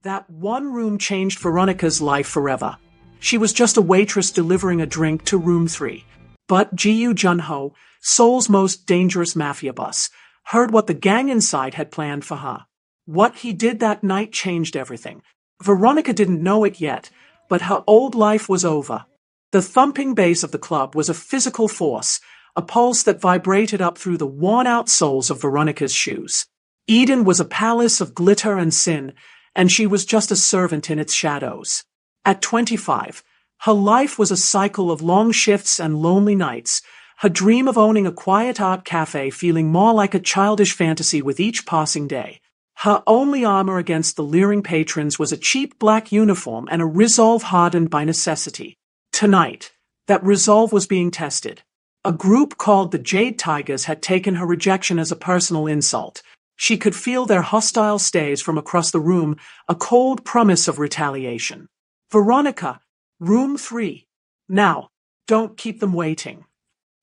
That one room changed Veronica's life forever. She was just a waitress delivering a drink to room 3. But Ji Junho, Seoul's most dangerous mafia boss, heard what the gang inside had planned for her. What he did that night changed everything. Veronica didn't know it yet, but her old life was over. The thumping bass of the club was a physical force, a pulse that vibrated up through the worn-out soles of Veronica's shoes. Eden was a palace of glitter and sin, and she was just a servant in its shadows. At 25, her life was a cycle of long shifts and lonely nights, her dream of owning a quiet art cafe feeling more like a childish fantasy with each passing day. Her only armor against the leering patrons was a cheap black uniform and a resolve hardened by necessity. Tonight, that resolve was being tested. A group called the Jade Tigers had taken her rejection as a personal insult. She could feel their hostile stares from across the room, a cold promise of retaliation. Veronica, room 3. Now, don't keep them waiting.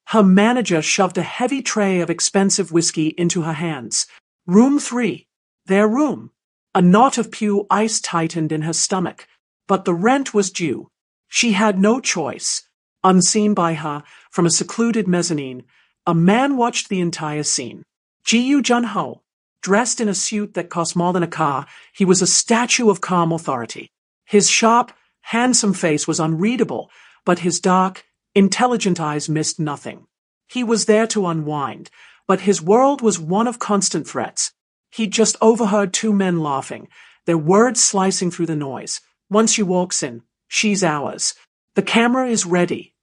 Her manager shoved a heavy tray of expensive whiskey into her hands. Room 3. Their room. A knot of pew ice tightened in her stomach. But the rent was due. She had no choice. Unseen by her, from a secluded mezzanine, a man watched the entire scene. Ji Junho. Dressed in a suit that cost more than a car, he was a statue of calm authority. His sharp, handsome face was unreadable, but his dark, intelligent eyes missed nothing. He was there to unwind, but his world was one of constant threats. He'd just overheard 2 men laughing, their words slicing through the noise. Once she walks in, she's ours. The camera is ready.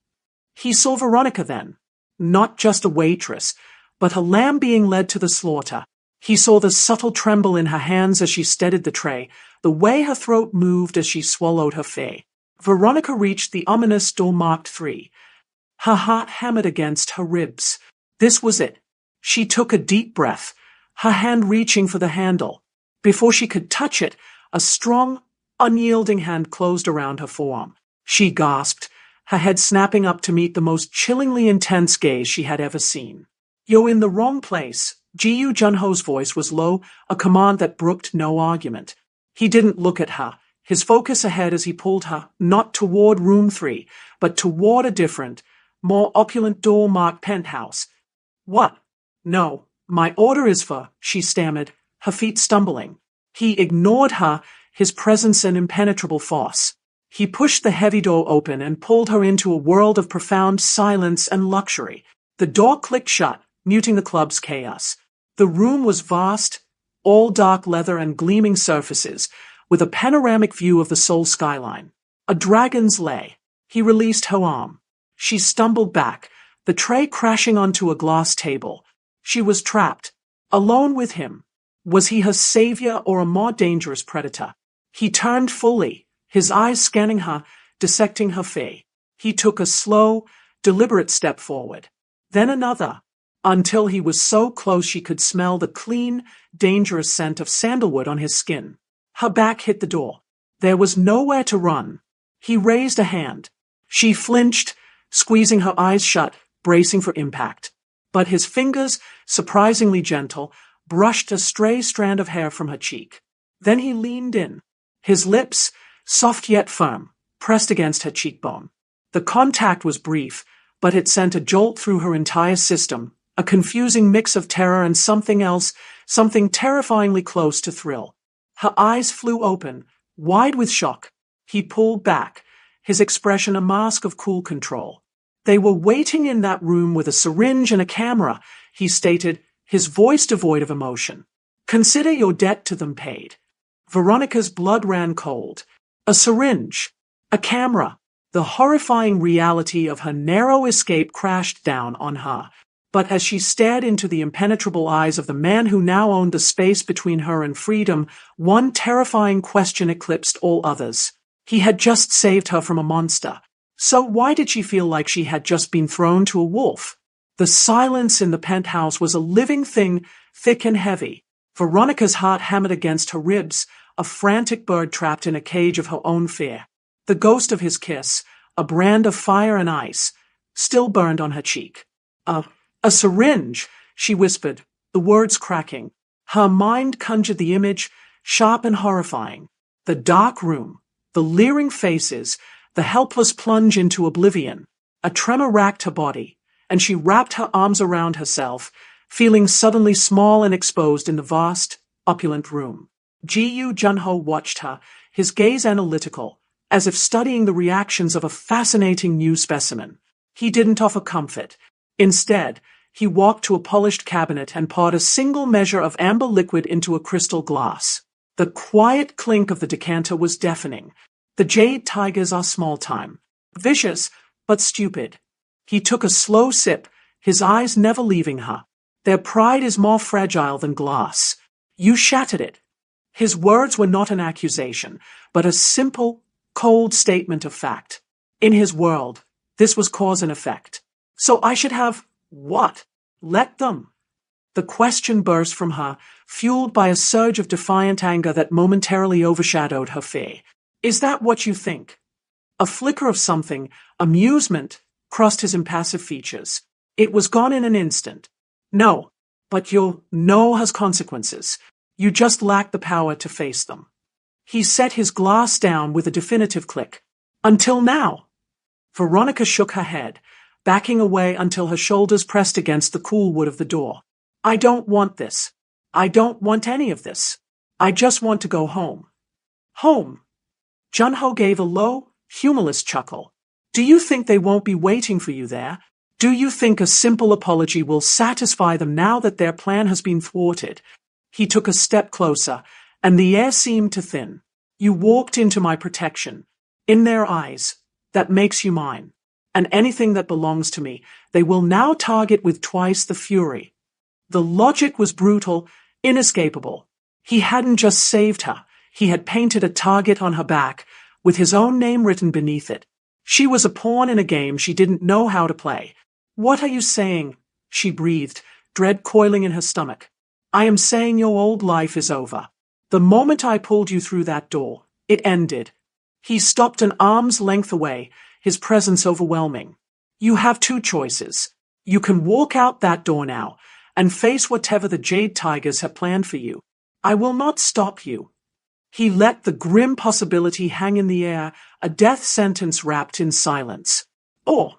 He saw Veronica then. Not just a waitress, but a lamb being led to the slaughter. He saw the subtle tremble in her hands as she steadied the tray, the way her throat moved as she swallowed her fare. Veronica reached the ominous door marked 3. Her heart hammered against her ribs. This was it. She took a deep breath, her hand reaching for the handle. Before she could touch it, a strong, unyielding hand closed around her forearm. She gasped, her head snapping up to meet the most chillingly intense gaze she had ever seen. "You're in the wrong place." Ji Junho's voice was low, a command that brooked no argument. He didn't look at her, his focus ahead as he pulled her, not toward room 3, but toward a different, more opulent door-marked penthouse. "What? No, my order is for," she stammered, her feet stumbling. He ignored her, his presence an impenetrable force. He pushed the heavy door open and pulled her into a world of profound silence and luxury. The door clicked shut, muting the club's chaos. The room was vast, all dark leather and gleaming surfaces, with a panoramic view of the Seoul skyline. A dragon's lay. He released her arm. She stumbled back, the tray crashing onto a glass table. She was trapped, alone with him. Was he her savior or a more dangerous predator? He turned fully, his eyes scanning her, dissecting her face. He took a slow, deliberate step forward. Then another, until he was so close she could smell the clean, dangerous scent of sandalwood on his skin. Her back hit the door. There was nowhere to run. He raised a hand. She flinched, squeezing her eyes shut, bracing for impact. But his fingers, surprisingly gentle, brushed a stray strand of hair from her cheek. Then he leaned in. His lips, soft yet firm, pressed against her cheekbone. The contact was brief, but it sent a jolt through her entire system, a confusing mix of terror and something else, something terrifyingly close to thrill. Her eyes flew open, wide with shock. He pulled back, his expression a mask of cool control. "They were waiting in that room with a syringe and a camera," he stated, his voice devoid of emotion. "Consider your debt to them paid." Veronica's blood ran cold. A syringe, a camera. The horrifying reality of her narrow escape crashed down on her. But as she stared into the impenetrable eyes of the man who now owned the space between her and freedom, one terrifying question eclipsed all others. He had just saved her from a monster. So why did she feel like she had just been thrown to a wolf? The silence in the penthouse was a living thing, thick and heavy. Veronica's heart hammered against her ribs, a frantic bird trapped in a cage of her own fear. The ghost of his kiss, a brand of fire and ice, still burned on her cheek. A syringe, she whispered, the words cracking. Her mind conjured the image, sharp and horrifying. The dark room, the leering faces, the helpless plunge into oblivion. A tremor racked her body, and she wrapped her arms around herself, feeling suddenly small and exposed in the vast, opulent room. Ji-Yu Junho watched her, his gaze analytical, as if studying the reactions of a fascinating new specimen. He didn't offer comfort. Instead, he walked to a polished cabinet and poured a single measure of amber liquid into a crystal glass. The quiet clink of the decanter was deafening. The jade tigers are small-time, vicious, but stupid. He took a slow sip, his eyes never leaving her. Their pride is more fragile than glass. You shattered it. His words were not an accusation, but a simple, cold statement of fact. In his world, this was cause and effect. So I should have, what? Let them? The question burst from her, fueled by a surge of defiant anger that momentarily overshadowed her fear. Is that what you think? A flicker of something, amusement, crossed his impassive features. It was gone in an instant. No, but your no has consequences. You just lack the power to face them. He set his glass down with a definitive click. Until now. Veronica shook her head, backing away until her shoulders pressed against the cool wood of the door. I don't want this. I don't want any of this. I just want to go home. Home. Junho gave a low, humorless chuckle. Do you think they won't be waiting for you there? Do you think a simple apology will satisfy them now that their plan has been thwarted? He took a step closer, and the air seemed to thin. You walked into my protection. In their eyes, that makes you mine. And anything that belongs to me, they will now target with twice the fury. The logic was brutal, inescapable. He hadn't just saved her, he had painted a target on her back, with his own name written beneath it. She was a pawn in a game she didn't know how to play. What are you saying? She breathed, dread coiling in her stomach. I am saying your old life is over. The moment I pulled you through that door, it ended. He stopped an arm's length away, his presence overwhelming. You have two choices. You can walk out that door now, and face whatever the Jade Tigers have planned for you. I will not stop you. He let the grim possibility hang in the air, a death sentence wrapped in silence. Or,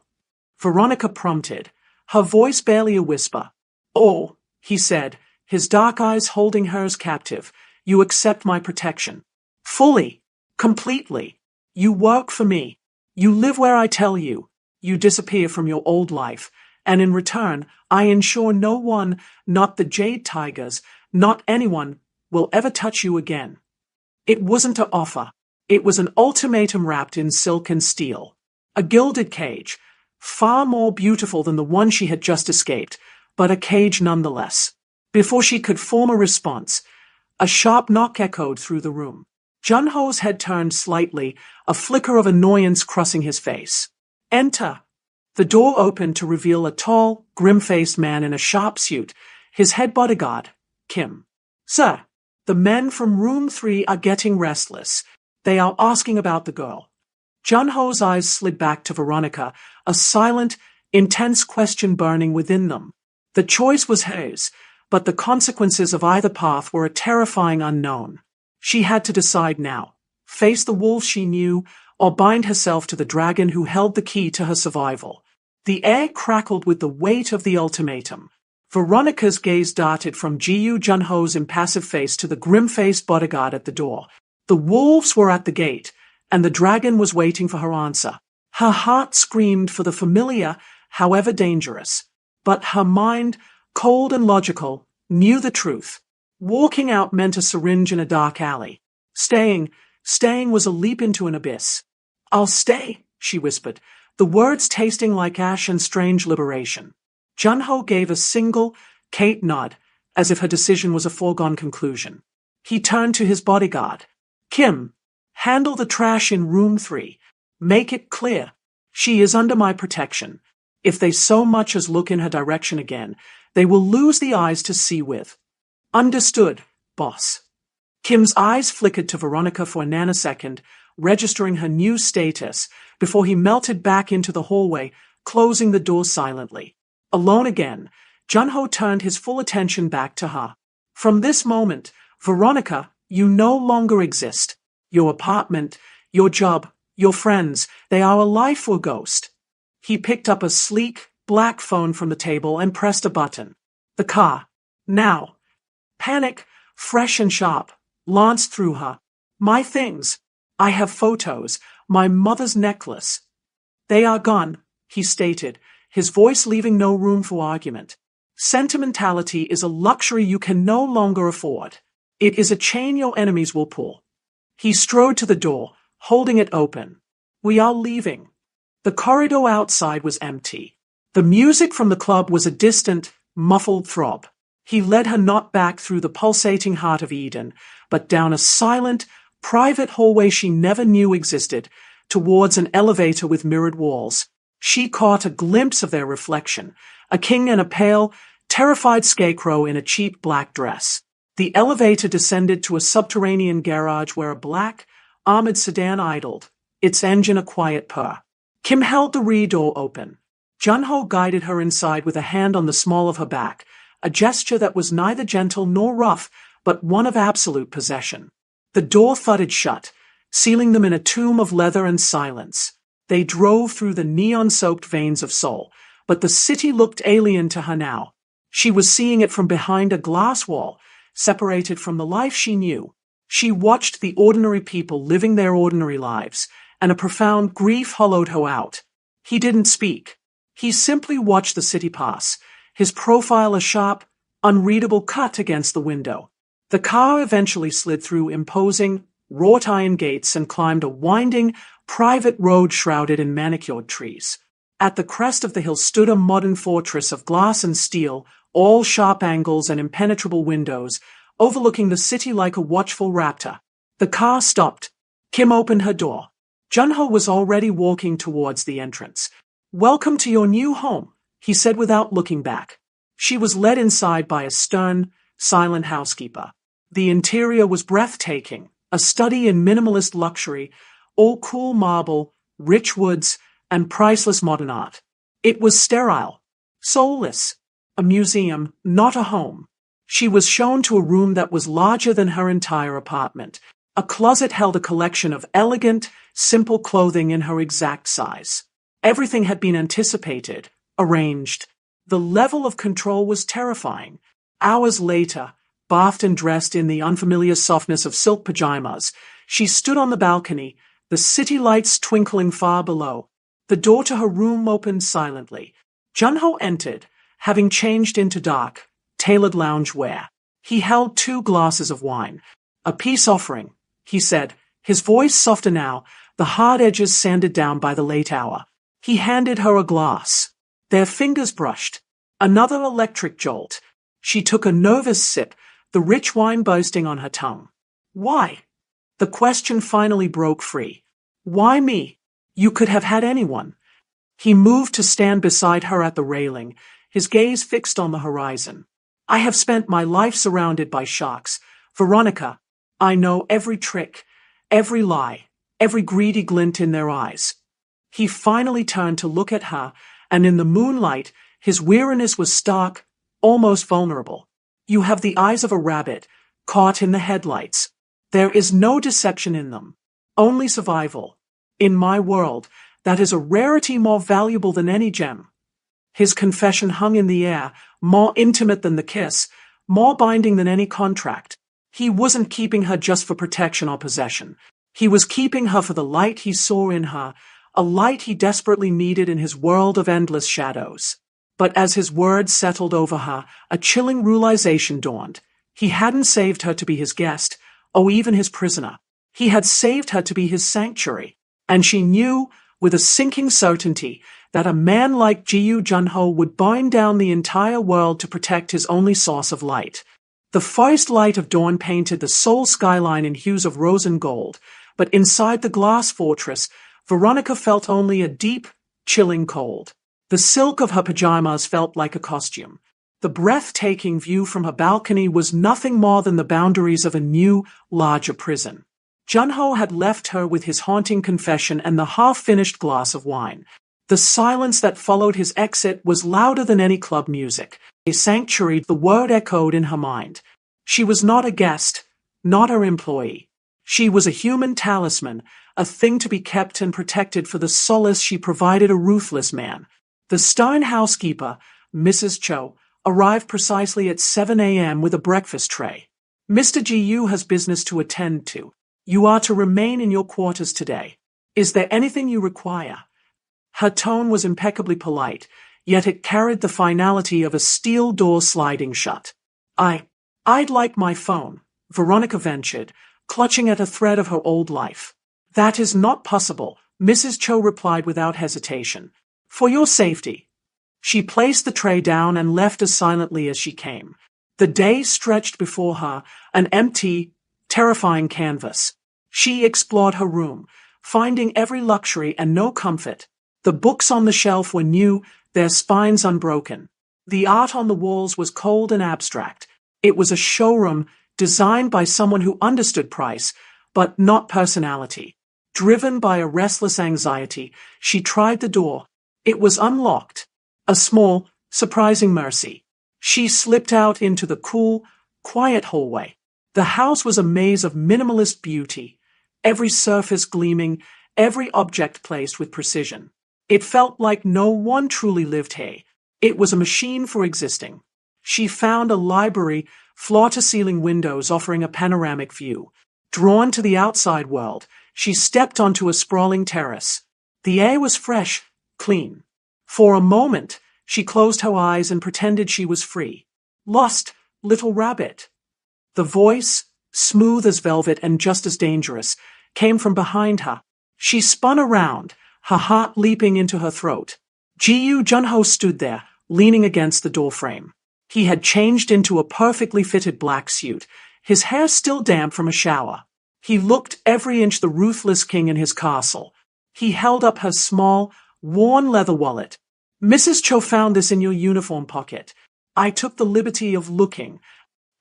Veronica prompted, her voice barely a whisper. Or, he said, his dark eyes holding hers captive, you accept my protection. Fully. Completely. You work for me. You live where I tell you. You disappear from your old life, and in return, I ensure no one, not the Jade Tigers, not anyone, will ever touch you again. It wasn't an offer. It was an ultimatum wrapped in silk and steel. A gilded cage, far more beautiful than the one she had just escaped, but a cage nonetheless. Before she could form a response, a sharp knock echoed through the room. Junho's head turned slightly, a flicker of annoyance crossing his face. Enter. The door opened to reveal a tall, grim-faced man in a sharp suit, his head bodyguard, Kim. Sir, the men from room 3 are getting restless. They are asking about the girl. Junho's eyes slid back to Veronica, a silent, intense question burning within them. The choice was hers, but the consequences of either path were a terrifying unknown. She had to decide now, face the wolf she knew, or bind herself to the dragon who held the key to her survival. The air crackled with the weight of the ultimatum. Veronica's gaze darted from Ji-Yu Junho's impassive face to the grim-faced bodyguard at the door. The wolves were at the gate, and the dragon was waiting for her answer. Her heart screamed for the familiar, however dangerous. But her mind, cold and logical, knew the truth. Walking out meant a syringe in a dark alley. Staying was a leap into an abyss. I'll stay, she whispered, the words tasting like ash and strange liberation. Junho gave a single, Kate nod, as if her decision was a foregone conclusion. He turned to his bodyguard. Kim, handle the trash in room 3. Make it clear. She is under my protection. If they so much as look in her direction again, they will lose the eyes to see with. Understood, boss. Kim's eyes flickered to Veronica for a nanosecond, registering her new status, before he melted back into the hallway, closing the door silently. Alone again, Junho turned his full attention back to her. From this moment, Veronica, you no longer exist. Your apartment, your job, your friends, they are alive for a ghost. He picked up a sleek, black phone from the table and pressed a button. The car. Now. Panic, fresh and sharp, lanced through her. My things. I have photos. My mother's necklace. They are gone, he stated, his voice leaving no room for argument. Sentimentality is a luxury you can no longer afford. It is a chain your enemies will pull. He strode to the door, holding it open. We are leaving. The corridor outside was empty. The music from the club was a distant, muffled throb. He led her not back through the pulsating heart of Eden, but down a silent, private hallway she never knew existed, towards an elevator with mirrored walls. She caught a glimpse of their reflection, a king and a pale, terrified scarecrow in a cheap black dress. The elevator descended to a subterranean garage where a black, armored sedan idled, its engine a quiet purr. Kim held the rear door open. Junho guided her inside with a hand on the small of her back, a gesture that was neither gentle nor rough, but one of absolute possession. The door thudded shut, sealing them in a tomb of leather and silence. They drove through the neon-soaked veins of Seoul, but the city looked alien to her now. She was seeing it from behind a glass wall, separated from the life she knew. She watched the ordinary people living their ordinary lives, and a profound grief hollowed her out. He didn't speak. He simply watched the city pass, his profile a sharp, unreadable cut against the window. The car eventually slid through imposing, wrought-iron gates and climbed a winding, private road shrouded in manicured trees. At the crest of the hill stood a modern fortress of glass and steel, all sharp angles and impenetrable windows, overlooking the city like a watchful raptor. The car stopped. Kim opened her door. Junho was already walking towards the entrance. "Welcome to your new home," he said without looking back. She was led inside by a stern, silent housekeeper. The interior was breathtaking, a study in minimalist luxury, all cool marble, rich woods, and priceless modern art. It was sterile, soulless, a museum, not a home. She was shown to a room that was larger than her entire apartment. A closet held a collection of elegant, simple clothing in her exact size. Everything had been anticipated, arranged. The level of control was terrifying. Hours later, bathed and dressed in the unfamiliar softness of silk pajamas, she stood on the balcony, the city lights twinkling far below. The door to her room opened silently. Junho entered, having changed into dark, tailored lounge wear. He held 2 glasses of wine. "A peace offering," he said, his voice softer now, the hard edges sanded down by the late hour. He handed her a glass. Their fingers brushed. Another electric jolt. She took a nervous sip, the rich wine bursting on her tongue. "Why?" The question finally broke free. "Why me? You could have had anyone." He moved to stand beside her at the railing, his gaze fixed on the horizon. "I have spent my life surrounded by sharks. Veronica, I know every trick, every lie, every greedy glint in their eyes." He finally turned to look at her, and in the moonlight, his weariness was stark, almost vulnerable. "You have the eyes of a rabbit, caught in the headlights. There is no deception in them, only survival. In my world, that is a rarity more valuable than any gem." His confession hung in the air, more intimate than the kiss, more binding than any contract. He wasn't keeping her just for protection or possession. He was keeping her for the light he saw in her, a light he desperately needed in his world of endless shadows. But as his words settled over her, a chilling realization dawned. He hadn't saved her to be his guest, or even his prisoner. He had saved her to be his sanctuary. And she knew, with a sinking certainty, that a man like Ji-Yu Junho would burn down the entire world to protect his only source of light. The first light of dawn painted the Seoul skyline in hues of rose and gold, but inside the glass fortress, Veronica felt only a deep, chilling cold. The silk of her pajamas felt like a costume. The breathtaking view from her balcony was nothing more than the boundaries of a new, larger prison. Junho had left her with his haunting confession and the half-finished glass of wine. The silence that followed his exit was louder than any club music. A sanctuary, the word echoed in her mind. She was not a guest, not her employee. She was a human talisman, a thing to be kept and protected for the solace she provided a ruthless man. The stern housekeeper, Mrs. Cho, arrived precisely at 7 a.m. with a breakfast tray. Mr. Gu has business to attend to. You are to remain in your quarters today. Is there anything you require? Her tone was impeccably polite, yet it carried the finality of a steel door sliding shut. I'd like my phone, Veronica ventured, clutching at a thread of her old life. That is not possible, Mrs. Cho replied without hesitation. For your safety. She placed the tray down and left as silently as she came. The day stretched before her, an empty, terrifying canvas. She explored her room, finding every luxury and no comfort. The books on the shelf were new, their spines unbroken. The art on the walls was cold and abstract. It was a showroom designed by someone who understood price, but not personality. Driven by a restless anxiety, she tried the door. It was unlocked. A small, surprising mercy. She slipped out into the cool, quiet hallway. The house was a maze of minimalist beauty, every surface gleaming, every object placed with precision. It felt like no one truly lived here. It was a machine for existing. She found a library, floor-to-ceiling windows offering a panoramic view. Drawn to the outside world, she stepped onto a sprawling terrace. The air was fresh, clean. For a moment, she closed her eyes and pretended she was free. Lost, little rabbit. The voice, smooth as velvet and just as dangerous, came from behind her. She spun around, her heart leaping into her throat. Gu Junho stood there, leaning against the doorframe. He had changed into a perfectly fitted black suit, his hair still damp from a shower. He looked every inch the ruthless king in his castle. He held up her small, worn leather wallet. Mrs. Cho found this in your uniform pocket. I took the liberty of looking.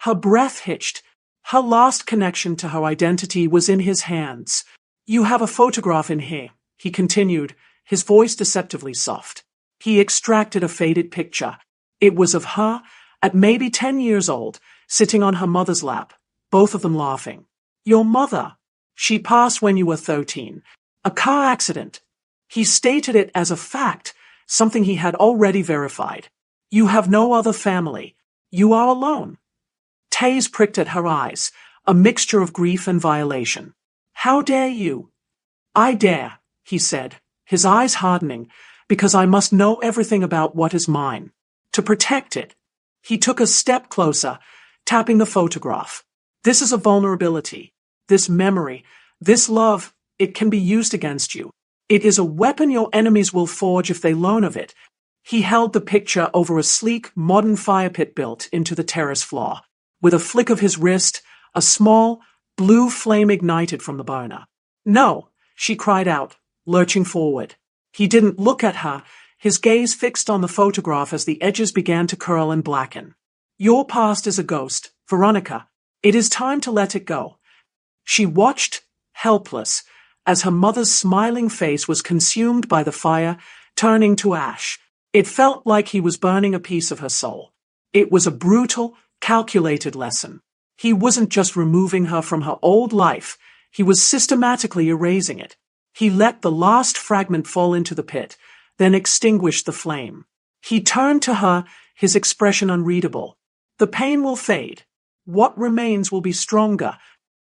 Her breath hitched. Her last connection to her identity was in his hands. You have a photograph in here, he continued, his voice deceptively soft. He extracted a faded picture. It was of her, at maybe 10 years old, sitting on her mother's lap, both of them laughing. Your mother. She passed when you were 13. A car accident. He stated it as a fact, something he had already verified. You have no other family. You are alone. Taze pricked at her eyes, a mixture of grief and violation. How dare you? I dare, he said, his eyes hardening, because I must know everything about what is mine. To protect it. He took a step closer, tapping the photograph. This is a vulnerability. This memory, this love, it can be used against you. It is a weapon your enemies will forge if they learn of it. He held the picture over a sleek, modern fire pit built into the terrace floor. With a flick of his wrist, a small, blue flame ignited from the burner. No, she cried out, lurching forward. He didn't look at her, his gaze fixed on the photograph as the edges began to curl and blacken. Your past is a ghost, Veronica. It is time to let it go. She watched, helpless, as her mother's smiling face was consumed by the fire, turning to ash. It felt like he was burning a piece of her soul. It was a brutal, calculated lesson. He wasn't just removing her from her old life, he was systematically erasing it. He let the last fragment fall into the pit, then extinguished the flame. He turned to her, his expression unreadable. The pain will fade. What remains will be stronger.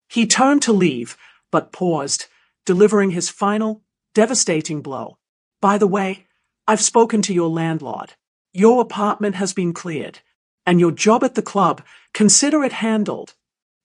He turned to leave, but paused, delivering his final, devastating blow. By the way, I've spoken to your landlord. Your apartment has been cleared, and your job at the club, consider it handled.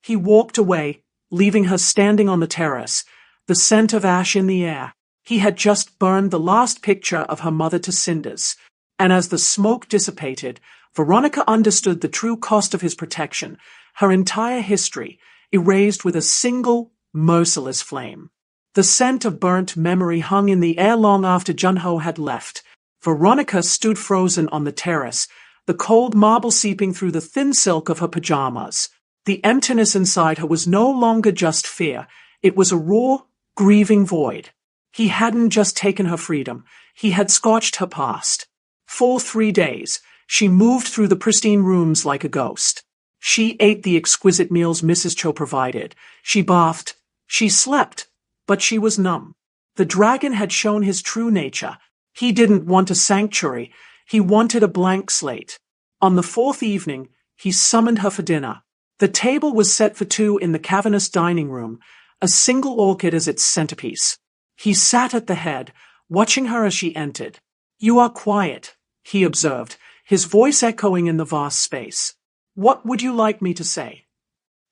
He walked away, leaving her standing on the terrace, the scent of ash in the air. He had just burned the last picture of her mother to cinders, and as the smoke dissipated, Veronica understood the true cost of his protection, her entire history, erased with a single, merciless flame. The scent of burnt memory hung in the air long after Junho had left. Veronica stood frozen on the terrace, the cold marble seeping through the thin silk of her pajamas. The emptiness inside her was no longer just fear, it was a raw, grieving void. He hadn't just taken her freedom, he had scorched her past. For 3 days, she moved through the pristine rooms like a ghost. She ate the exquisite meals Mrs. Cho provided. She bathed, She slept, but she was numb. The dragon had shown his true nature. He didn't want a sanctuary, he wanted a blank slate. On the fourth evening, he summoned her for dinner. The table was set for two in the cavernous dining room, a single orchid as its centerpiece. He sat at the head, watching her as she entered. "You are quiet," he observed, his voice echoing in the vast space. "What would you like me to say?"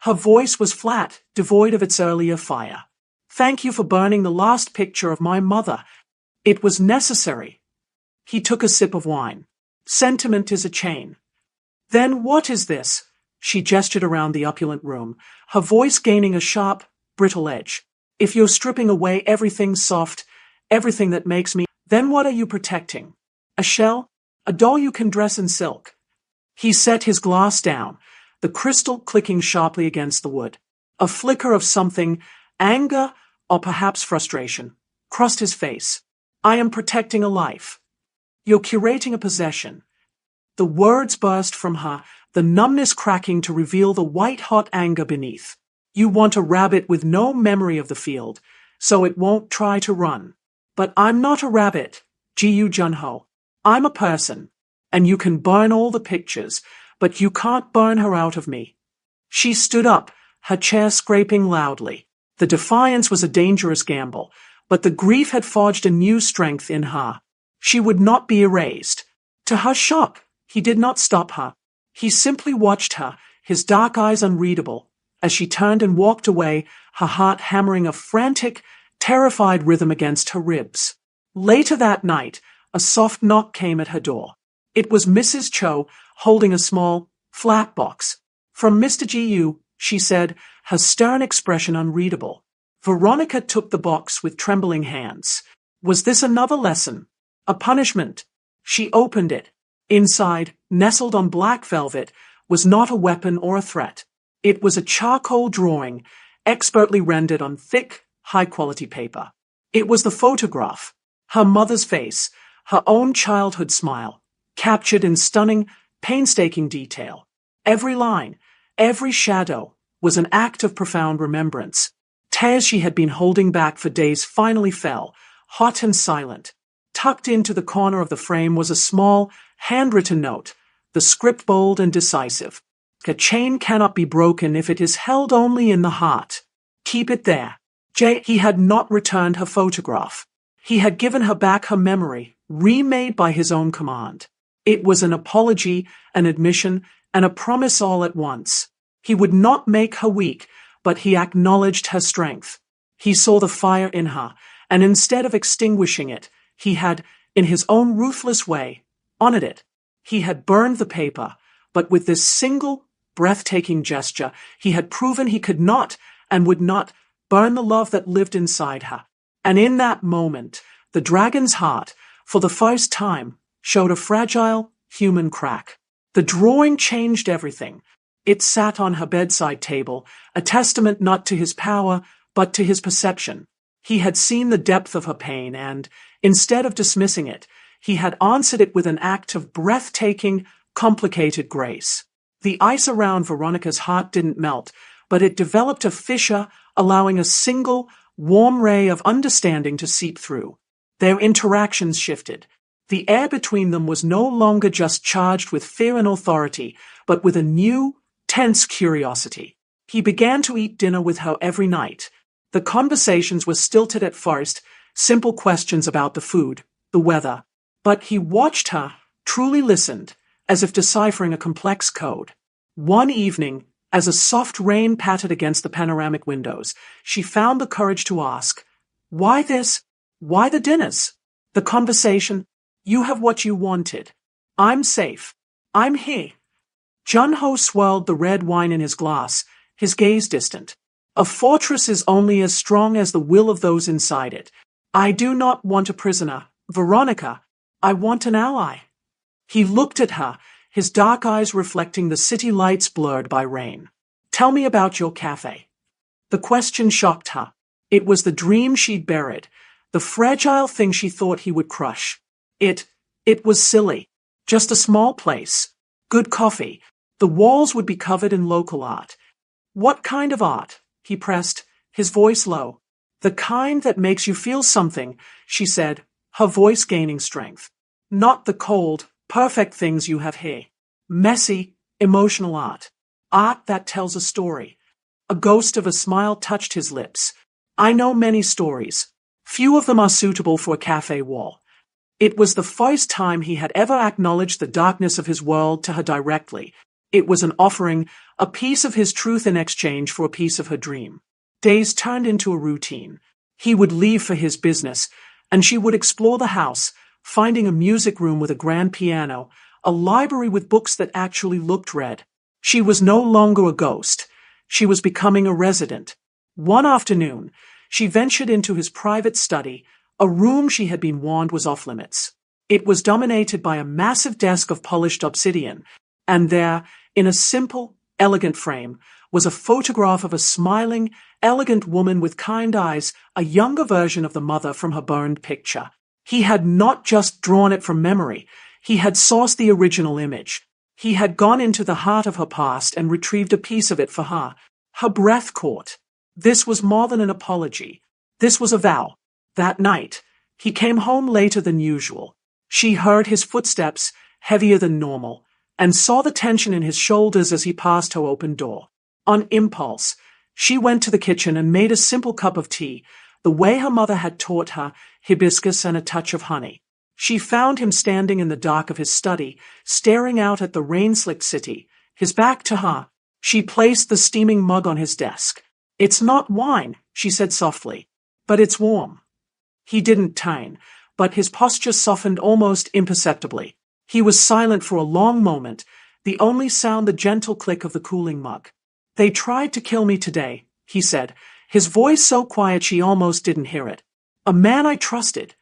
Her voice was flat, devoid of its earlier fire. "Thank you for burning the last picture of my mother. It was necessary." He took a sip of wine. "Sentiment is a chain." "Then what is this?" She gestured around the opulent room, her voice gaining a sharp, brittle edge. "If you're stripping away everything soft, everything that makes me, then what are you protecting? A shell? A doll you can dress in silk?" He set his glass down, the crystal clicking sharply against the wood. A flicker of something, anger or perhaps frustration, crossed his face. "I am protecting a life. You're curating a possession." The words burst from her, the numbness cracking to reveal the white-hot anger beneath. "You want a rabbit with no memory of the field, so it won't try to run. But I'm not a rabbit, Ji Junho. I'm a person, and you can burn all the pictures, but you can't burn her out of me." She stood up, her chair scraping loudly. The defiance was a dangerous gamble, but the grief had forged a new strength in her. She would not be erased. To her shock, he did not stop her. He simply watched her, his dark eyes unreadable, as she turned and walked away, her heart hammering a frantic, terrified rhythm against her ribs. Later that night, a soft knock came at her door. It was Mrs. Cho, holding a small, flat box. "From Mr. Gu," she said, her stern expression unreadable. Veronica took the box with trembling hands. Was this another lesson? A punishment? She opened it. Inside, nestled on black velvet, was not a weapon or a threat. It was a charcoal drawing, expertly rendered on thick, high-quality paper. It was the photograph. Her mother's face, her own childhood smile, captured in stunning, painstaking detail. Every line, every shadow, was an act of profound remembrance. Tears she had been holding back for days finally fell, hot and silent. Tucked into the corner of the frame was a small, handwritten note, the script bold and decisive. "A chain cannot be broken if it is held only in the heart. Keep it there." He had not returned her photograph. He had given her back her memory, remade by his own command. It was an apology, an admission, and a promise all at once. He would not make her weak, but he acknowledged her strength. He saw the fire in her, and instead of extinguishing it, he had, in his own ruthless way, honored it. He had burned the paper, but with this single, breathtaking gesture, he had proven he could not, and would not, burn the love that lived inside her. And in that moment, the dragon's heart, for the first time, showed a fragile, human crack. The drawing changed everything. It sat on her bedside table, a testament not to his power, but to his perception. He had seen the depth of her pain and, instead of dismissing it, he had answered it with an act of breathtaking, complicated grace. The ice around Veronica's heart didn't melt, but it developed a fissure, allowing a single, warm ray of understanding to seep through. Their interactions shifted. The air between them was no longer just charged with fear and authority, but with a new, tense curiosity. He began to eat dinner with her every night. The conversations were stilted at first, simple questions about the food, the weather. But he watched her, truly listened, as if deciphering a complex code. One evening, as a soft rain pattered against the panoramic windows, she found the courage to ask, "Why this? Why the dinners? The conversation? You have what you wanted. I'm safe. I'm here." Junho swirled the red wine in his glass, his gaze distant. "A fortress is only as strong as the will of those inside it. I do not want a prisoner, Veronica. I want an ally." He looked at her, his dark eyes reflecting the city lights blurred by rain. "Tell me about your cafe." The question shocked her. It was the dream she'd buried, the fragile thing she thought he would crush. It was silly. Just a small place. Good coffee. The walls would be covered in local art. "What kind of art?" he pressed, his voice low. The kind that makes you feel something, she said, her voice gaining strength. Not the cold, perfect things you have here. Messy, emotional art. Art that tells a story. A ghost of a smile touched his lips. I know many stories. Few of them are suitable for a cafe wall. It was the first time he had ever acknowledged the darkness of his world to her directly. It was an offering, a piece of his truth in exchange for a piece of her dream. Days turned into a routine. He would leave for his business, and she would explore the house, finding a music room with a grand piano, a library with books that actually looked read. She was no longer a ghost. She was becoming a resident. One afternoon, she ventured into his private study, a room she had been warned was off-limits. It was dominated by a massive desk of polished obsidian, and there, in a simple, elegant frame, was a photograph of a smiling, elegant woman with kind eyes, a younger version of the mother from her burned picture. He had not just drawn it from memory, he had sourced the original image. He had gone into the heart of her past and retrieved a piece of it for her. Her breath caught. This was more than an apology. This was a vow. That night, he came home later than usual. She heard his footsteps, heavier than normal, and saw the tension in his shoulders as he passed her open door. On impulse, she went to the kitchen and made a simple cup of tea, the way her mother had taught her, hibiscus and a touch of honey. She found him standing in the dark of his study, staring out at the rain-slicked city, his back to her. She placed the steaming mug on his desk. It's not wine, she said softly, but it's warm. He didn't turn, but his posture softened almost imperceptibly. He was silent for a long moment, the only sound the gentle click of the cooling mug. They tried to kill me today, he said, his voice so quiet she almost didn't hear it. A man I trusted.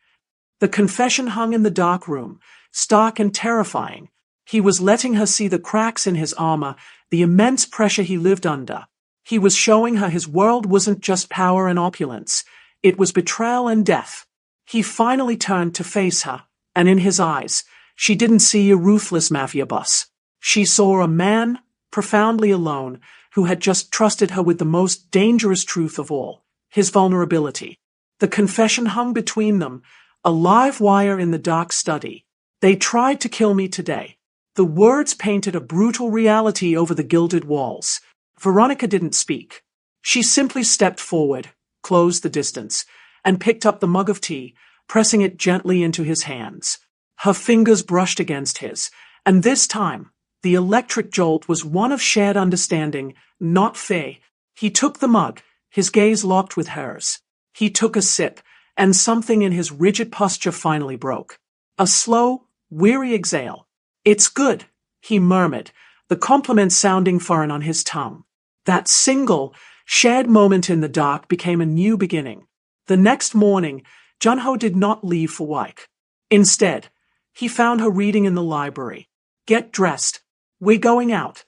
The confession hung in the dark room, stark and terrifying. He was letting her see the cracks in his armor, the immense pressure he lived under. He was showing her his world wasn't just power and opulence. It was betrayal and death. He finally turned to face her, and in his eyes, she didn't see a ruthless mafia boss. She saw a man, profoundly alone, who had just trusted her with the most dangerous truth of all, his vulnerability. The confession hung between them, a live wire in the dark study. They tried to kill me today. The words painted a brutal reality over the gilded walls. Veronica didn't speak. She simply stepped forward, closed the distance, and picked up the mug of tea, pressing it gently into his hands. Her fingers brushed against his, and this time, the electric jolt was one of shared understanding, not fear. He took the mug, his gaze locked with hers. He took a sip, and something in his rigid posture finally broke. A slow, weary exhale. It's good, he murmured, the compliment sounding foreign on his tongue. That single, shared moment in the dark became a new beginning. The next morning, Junho did not leave for work. Instead, he found her reading in the library. Get dressed. We're going out.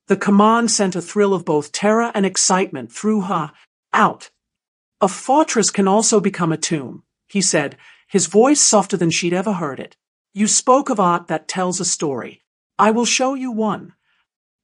The command sent a thrill of both terror and excitement through her. Out. A fortress can also become a tomb, he said, his voice softer than she'd ever heard it. You spoke of art that tells a story. I will show you one.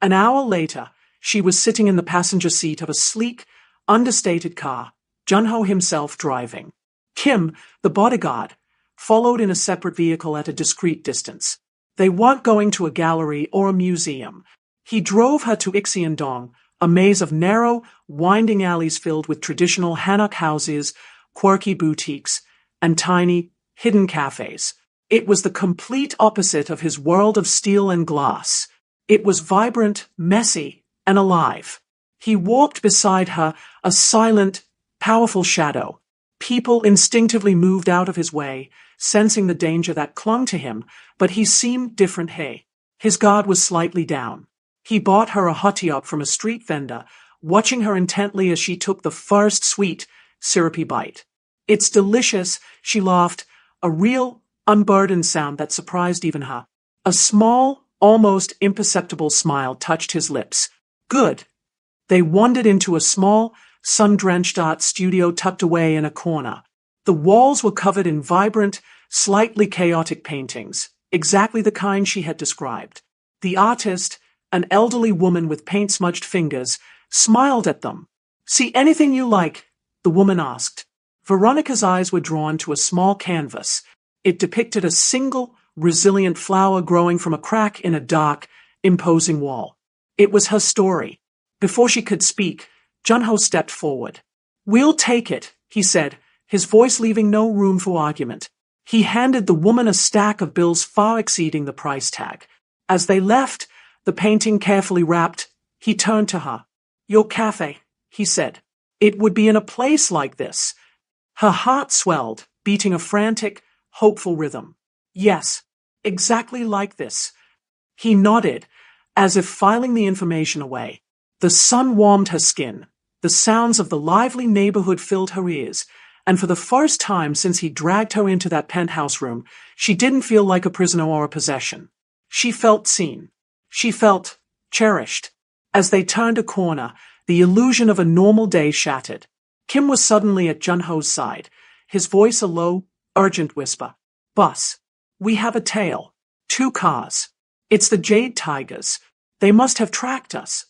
An hour later, she was sitting in the passenger seat of a sleek, understated car, Junho himself driving. Kim, the bodyguard, followed in a separate vehicle at a discreet distance. They weren't going to a gallery or a museum. He drove her to Ixionddong, a maze of narrow, winding alleys filled with traditional hanok houses, quirky boutiques, and tiny, hidden cafes. It was the complete opposite of his world of steel and glass. It was vibrant, messy, and alive. He walked beside her, a silent, powerful shadow. People instinctively moved out of his way, sensing the danger that clung to him, but he seemed different. His guard was slightly down. He bought her a hottiop from a street vendor, watching her intently as she took the first sweet, syrupy bite. It's delicious, she laughed, a real, unburdened sound that surprised even her. A small, almost imperceptible smile touched his lips. Good. They wandered into a small, sun-drenched art studio tucked away in a corner. The walls were covered in vibrant, slightly chaotic paintings, exactly the kind she had described. The artist, an elderly woman with paint-smudged fingers, smiled at them. See anything you like? The woman asked. Veronica's eyes were drawn to a small canvas. It depicted a single, resilient flower growing from a crack in a dark, imposing wall. It was her story. Before she could speak, Junho stepped forward. We'll take it, he said, his voice leaving no room for argument. He handed the woman a stack of bills far exceeding the price tag. As they left, the painting carefully wrapped, he turned to her. Your cafe, he said. It would be in a place like this. Her heart swelled, beating a frantic, hopeful rhythm. Yes, exactly like this. He nodded, as if filing the information away. The sun warmed her skin. The sounds of the lively neighborhood filled her ears, and for the first time since he dragged her into that penthouse room, she didn't feel like a prisoner or a possession. She felt seen. She felt cherished. As they turned a corner, the illusion of a normal day shattered. Kim was suddenly at Junho's side, his voice a low, urgent whisper. Bus. We have a tail. 2 cars. It's the Jade Tigers. They must have tracked us.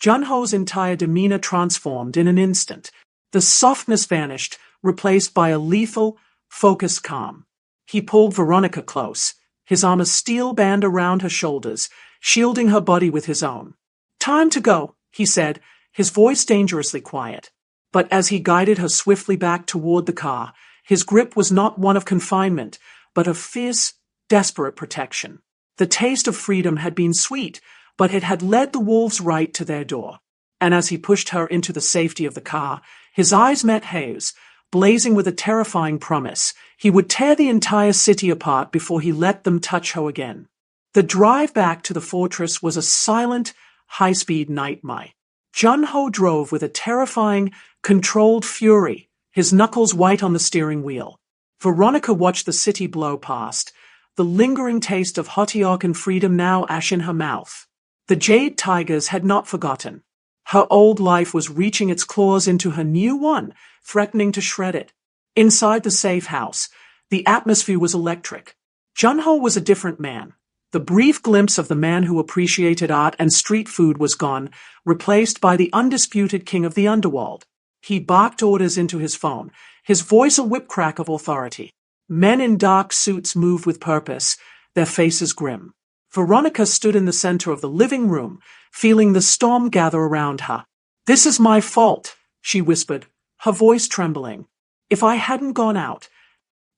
Junho's entire demeanor transformed in an instant. The softness vanished, replaced by a lethal, focused calm. He pulled Veronica close, his arm a steel band around her shoulders, shielding her body with his own. Time to go, he said, his voice dangerously quiet. But as he guided her swiftly back toward the car, his grip was not one of confinement, but of fierce, desperate protection. The taste of freedom had been sweet, but it had led the wolves right to their door. And as he pushed her into the safety of the car, his eyes met hers, blazing with a terrifying promise. He would tear the entire city apart before he let them touch her again. The drive back to the fortress was a silent, high-speed nightmare. Junho drove with a terrifying, controlled fury, his knuckles white on the steering wheel. Veronica watched the city blow past, the lingering taste of hotioc and freedom now ash in her mouth. The Jade Tigers had not forgotten. Her old life was reaching its claws into her new one, threatening to shred it. Inside the safe house, the atmosphere was electric. Junho was a different man. The brief glimpse of the man who appreciated art and street food was gone, replaced by the undisputed king of the underworld. He barked orders into his phone, his voice a whip-crack of authority. Men in dark suits moved with purpose, their faces grim. Veronica stood in the center of the living room, feeling the storm gather around her. This is my fault, she whispered, her voice trembling. If I hadn't gone out.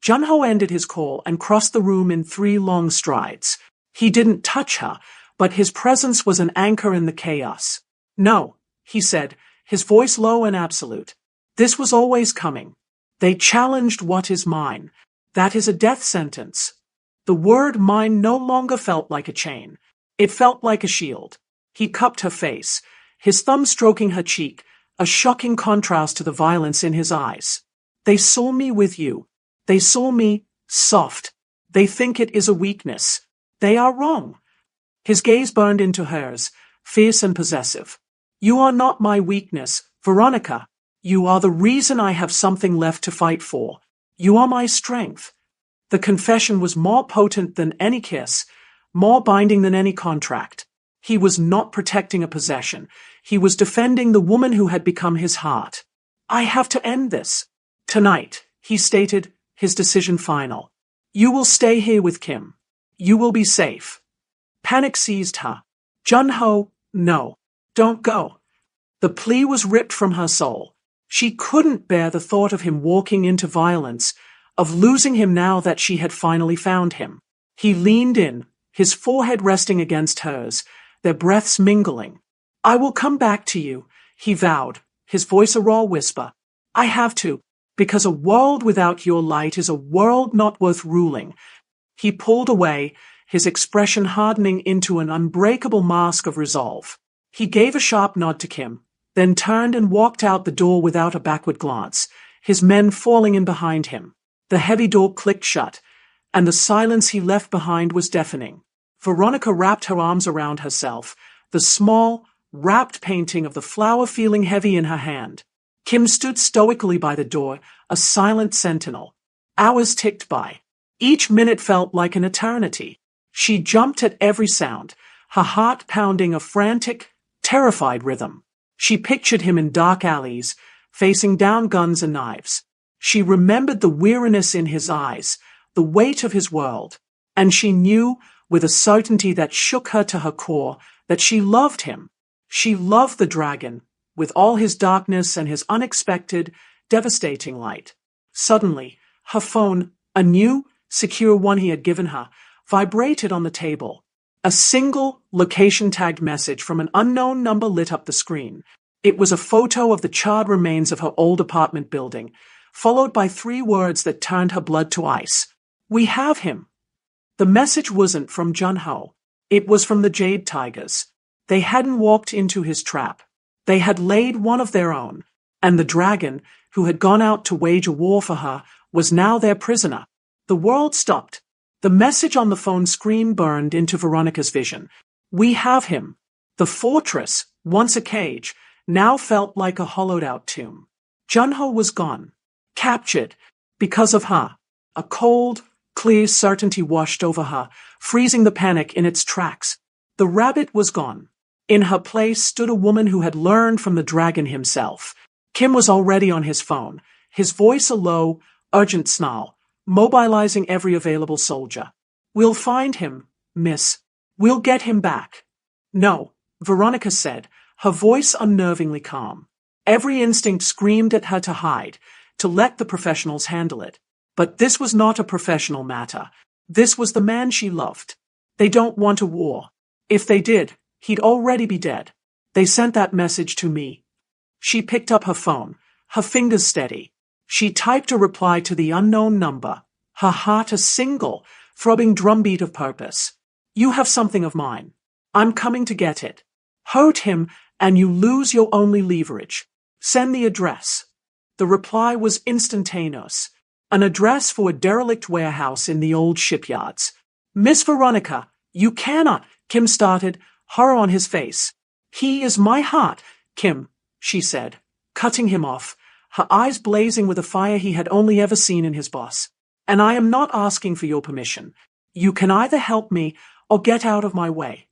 Junho ended his call and crossed the room in 3 long strides. He didn't touch her, but his presence was an anchor in the chaos. No, he said, his voice low and absolute. This was always coming. They challenged what is mine. That is a death sentence. The word mine no longer felt like a chain. It felt like a shield. He cupped her face, his thumb stroking her cheek, a shocking contrast to the violence in his eyes. They saw me with you. They saw me soft. They think it is a weakness. They are wrong. His gaze burned into hers, fierce and possessive. You are not my weakness, Veronica. You are the reason I have something left to fight for. You are my strength. The confession was more potent than any kiss, more binding than any contract. He was not protecting a possession. He was defending the woman who had become his heart. I have to end this. Tonight, he stated, his decision final. You will stay here with Kim. You will be safe. Panic seized her. Junho, no. Don't go. The plea was ripped from her soul. She couldn't bear the thought of him walking into violence, of losing him now that she had finally found him. He leaned in, his forehead resting against hers, their breaths mingling. I will come back to you, he vowed, his voice a raw whisper. I have to, because a world without your light is a world not worth ruling. He pulled away, his expression hardening into an unbreakable mask of resolve. He gave a sharp nod to Kim, then turned and walked out the door without a backward glance, his men falling in behind him. The heavy door clicked shut, and the silence he left behind was deafening. Veronica wrapped her arms around herself, the small, wrapped painting of the flower feeling heavy in her hand. Kim stood stoically by the door, a silent sentinel. Hours ticked by. Each minute felt like an eternity. She jumped at every sound, her heart pounding a frantic, terrified rhythm. She pictured him in dark alleys, facing down guns and knives. She remembered the weariness in his eyes, the weight of his world, and she knew, with a certainty that shook her to her core, that she loved him. She loved the dragon, with all his darkness and his unexpected, devastating light. Suddenly, her phone, a new, secure one he had given her, vibrated on the table. A single, location-tagged message from an unknown number lit up the screen. It was a photo of the charred remains of her old apartment building, followed by 3 words that turned her blood to ice. "We have him." The message wasn't from Jun-ho. It was from the Jade Tigers. They hadn't walked into his trap. They had laid one of their own, and the dragon, who had gone out to wage a war for her, was now their prisoner. The world stopped. The message on the phone screen burned into Veronica's vision. "We have him." The fortress, once a cage, now felt like a hollowed-out tomb. Jun-ho was gone. Captured. Because of her. A cold, clear certainty washed over her, freezing the panic in its tracks. The rabbit was gone. In her place stood a woman who had learned from the dragon himself. Kim was already on his phone, his voice a low, urgent snarl, mobilizing every available soldier. "We'll find him, miss. We'll get him back." "No," Veronica said, her voice unnervingly calm. Every instinct screamed at her to hide, to let the professionals handle it. But this was not a professional matter. This was the man she loved. They don't want a war. If they did, he'd already be dead. They sent that message to me. She picked up her phone, her fingers steady. She typed a reply to the unknown number, her heart a single, throbbing drumbeat of purpose. "You have something of mine. I'm coming to get it. Hurt him, and you lose your only leverage. Send the address." The reply was instantaneous. An address for a derelict warehouse in the old shipyards. "Miss Veronica, you cannot," Kim started, horror on his face. "He is my heart, Kim," she said, cutting him off, her eyes blazing with a fire he had only ever seen in his boss. "And I am not asking for your permission. You can either help me or get out of my way."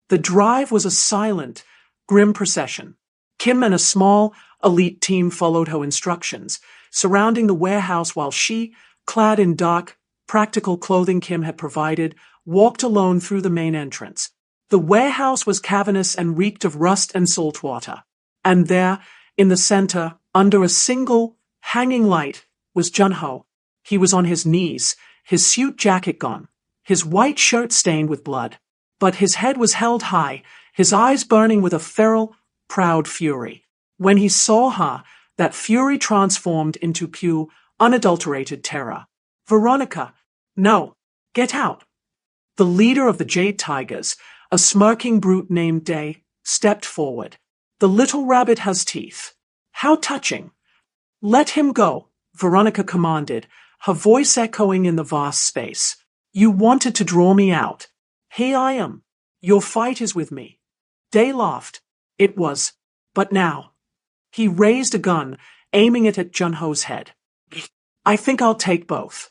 The drive was a silent, grim procession. Kim and a small, elite team followed her instructions, surrounding the warehouse while she, clad in dark, practical clothing Kim had provided, walked alone through the main entrance. The warehouse was cavernous and reeked of rust and salt water. And there, in the center, under a single, hanging light, was Jun-ho. He was on his knees, his suit jacket gone, his white shirt stained with blood. But his head was held high, his eyes burning with a feral, proud fury. When he saw her, that fury transformed into pure, unadulterated terror. "Veronica, no, get out." The leader of the Jade Tigers, a smirking brute named Day, stepped forward. "The little rabbit has teeth. How touching." "Let him go," Veronica commanded, her voice echoing in the vast space. "You wanted to draw me out. Here I am. Your fight is with me." Day laughed. "It was. But now." He raised a gun, aiming it at Jun-ho's head. "I think I'll take both."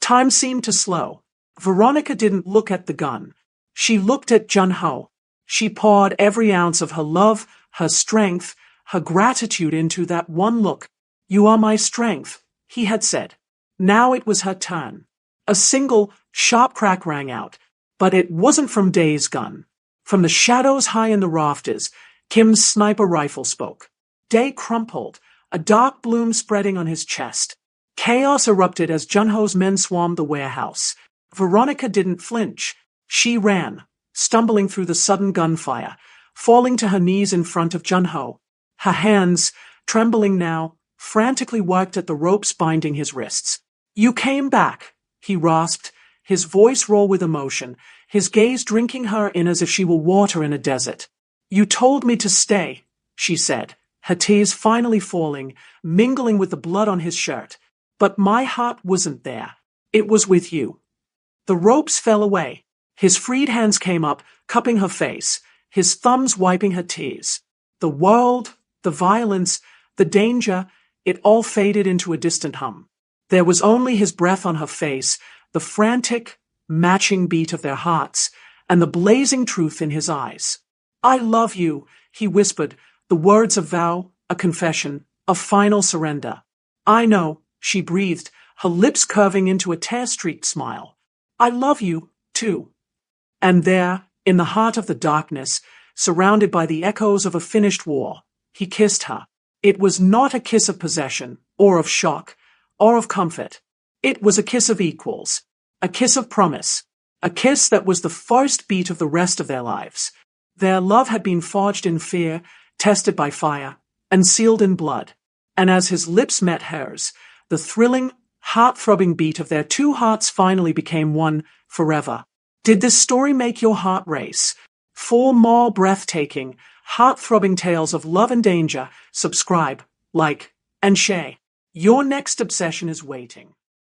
Time seemed to slow. Veronica didn't look at the gun. She looked at Jun-ho. She poured every ounce of her love, her strength, her gratitude into that one look. "You are my strength," he had said. Now it was her turn. A single, sharp crack rang out, but it wasn't from Day's gun. From the shadows high in the rafters, Kim's sniper rifle spoke. Day crumpled, a dark bloom spreading on his chest. Chaos erupted as Jun-ho's men swarmed the warehouse. Veronica didn't flinch. She ran, stumbling through the sudden gunfire, falling to her knees in front of Jun-ho. Her hands, trembling now, frantically worked at the ropes binding his wrists. "You came back," he rasped, his voice raw with emotion, his gaze drinking her in as if she were water in a desert. "You told me to stay," she said, her tears finally falling, mingling with the blood on his shirt. "But my heart wasn't there. It was with you." The ropes fell away. His freed hands came up, cupping her face, his thumbs wiping her tears. The world, the violence, the danger, it all faded into a distant hum. There was only his breath on her face, the frantic, matching beat of their hearts, and the blazing truth in his eyes. "I love you," he whispered, The words of vow, a confession, a final surrender. I know, she breathed, her lips curving into a tear-streaked smile. I love you, too. And there, in the heart of the darkness, surrounded by the echoes of a finished war, he kissed her. It was not a kiss of possession, or of shock, or of comfort. It was a kiss of equals, a kiss of promise, a kiss that was the first beat of the rest of their lives. Their love had been forged in fear, tested by fire, and sealed in blood. And as his lips met hers, the thrilling, heart-throbbing beat of their two hearts finally became one forever. Did this story make your heart race? For more breathtaking, heart-throbbing tales of love and danger, subscribe, like, and share. Your next obsession is waiting.